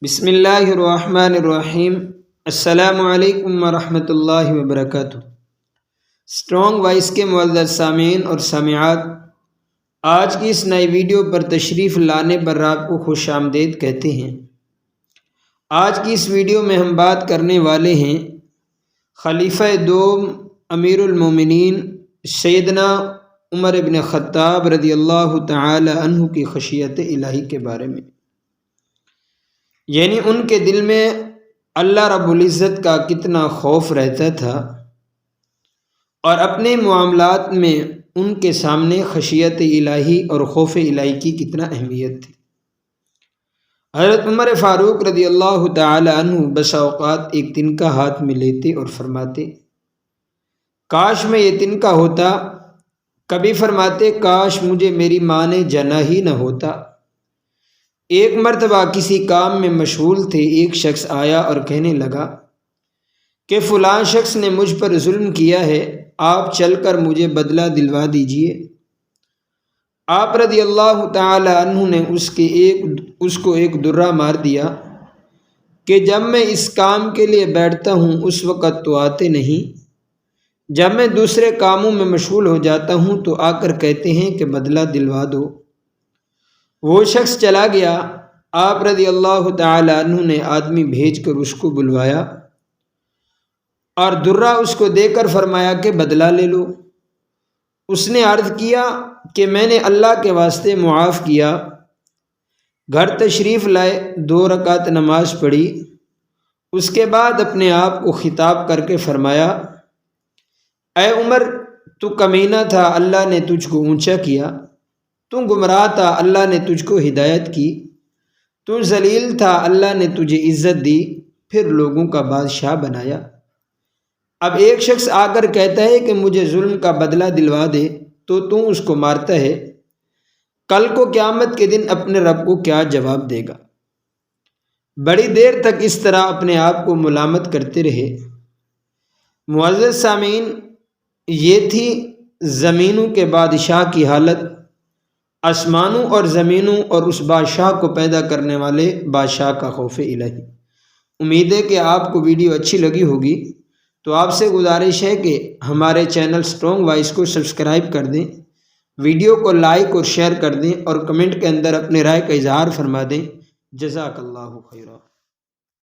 بسم اللہ الرحمن الرحیم۔ السلام علیکم ورحمۃ اللہ وبرکاتہ۔ اسٹرانگ وائس کے معزز سامعین اور سامعات، آج کی اس نئی ویڈیو پر تشریف لانے پر آپ کو خوش آمدید کہتے ہیں۔ آج کی اس ویڈیو میں ہم بات کرنے والے ہیں خلیفہ دوم امیر المومنین سیدنا عمر بن خطاب رضی اللہ تعالی عنہ کی خشیت الہی کے بارے میں، یعنی ان کے دل میں اللہ رب العزت کا کتنا خوف رہتا تھا اور اپنے معاملات میں ان کے سامنے خشیت الہی اور خوف الہی کی کتنا اہمیت تھی۔ حضرت عمر فاروق رضی اللہ تعالی عنہ بسا اوقات ایک تنکا ہاتھ میں لیتے اور فرماتے، کاش میں یہ تنکا ہوتا۔ کبھی فرماتے، کاش مجھے میری ماں نے جنا ہی نہ ہوتا۔ ایک مرتبہ کسی کام میں مشغول تھے، ایک شخص آیا اور کہنے لگا کہ فلاں شخص نے مجھ پر ظلم کیا ہے، آپ چل کر مجھے بدلہ دلوا دیجئے۔ آپ رضی اللہ تعالی عنہ نے اس کو ایک درہ مار دیا کہ جب میں اس کام کے لیے بیٹھتا ہوں اس وقت تو آتے نہیں، جب میں دوسرے کاموں میں مشغول ہو جاتا ہوں تو آ کر کہتے ہیں کہ بدلہ دلوا دو۔ وہ شخص چلا گیا۔ آپ رضی اللہ تعالی عنہ نے آدمی بھیج کر اس کو بلوایا اور درہ اس کو دے کر فرمایا کہ بدلہ لے لو۔ اس نے عرض کیا کہ میں نے اللہ کے واسطے معاف کیا۔ گھر تشریف لائے، 2 رکعت نماز پڑھی، اس کے بعد اپنے آپ کو خطاب کر کے فرمایا، اے عمر، تو کمینہ تھا، اللہ نے تجھ کو اونچا کیا۔ تو گمراہ تھا، اللہ نے تجھ کو ہدایت کی۔ تو ذلیل تھا، اللہ نے تجھے عزت دی، پھر لوگوں کا بادشاہ بنایا۔ اب ایک شخص آ کر کہتا ہے کہ مجھے ظلم کا بدلہ دلوا دے تو اس کو مارتا ہے، کل کو قیامت کے دن اپنے رب کو کیا جواب دے گا؟ بڑی دیر تک اس طرح اپنے آپ کو ملامت کرتے رہے۔ معزز سامعین، یہ تھی زمینوں کے بادشاہ کی حالت، آسمانوں اور زمینوں اور اس بادشاہ کو پیدا کرنے والے بادشاہ کا خوف الہی۔ امید ہے کہ آپ کو ویڈیو اچھی لگی ہوگی، تو آپ سے گزارش ہے کہ ہمارے چینل اسٹرانگ وائس کو سبسکرائب کر دیں، ویڈیو کو لائک اور شیئر کر دیں اور کمنٹ کے اندر اپنے رائے کا اظہار فرما دیں۔ جزاک اللہ خیرہ۔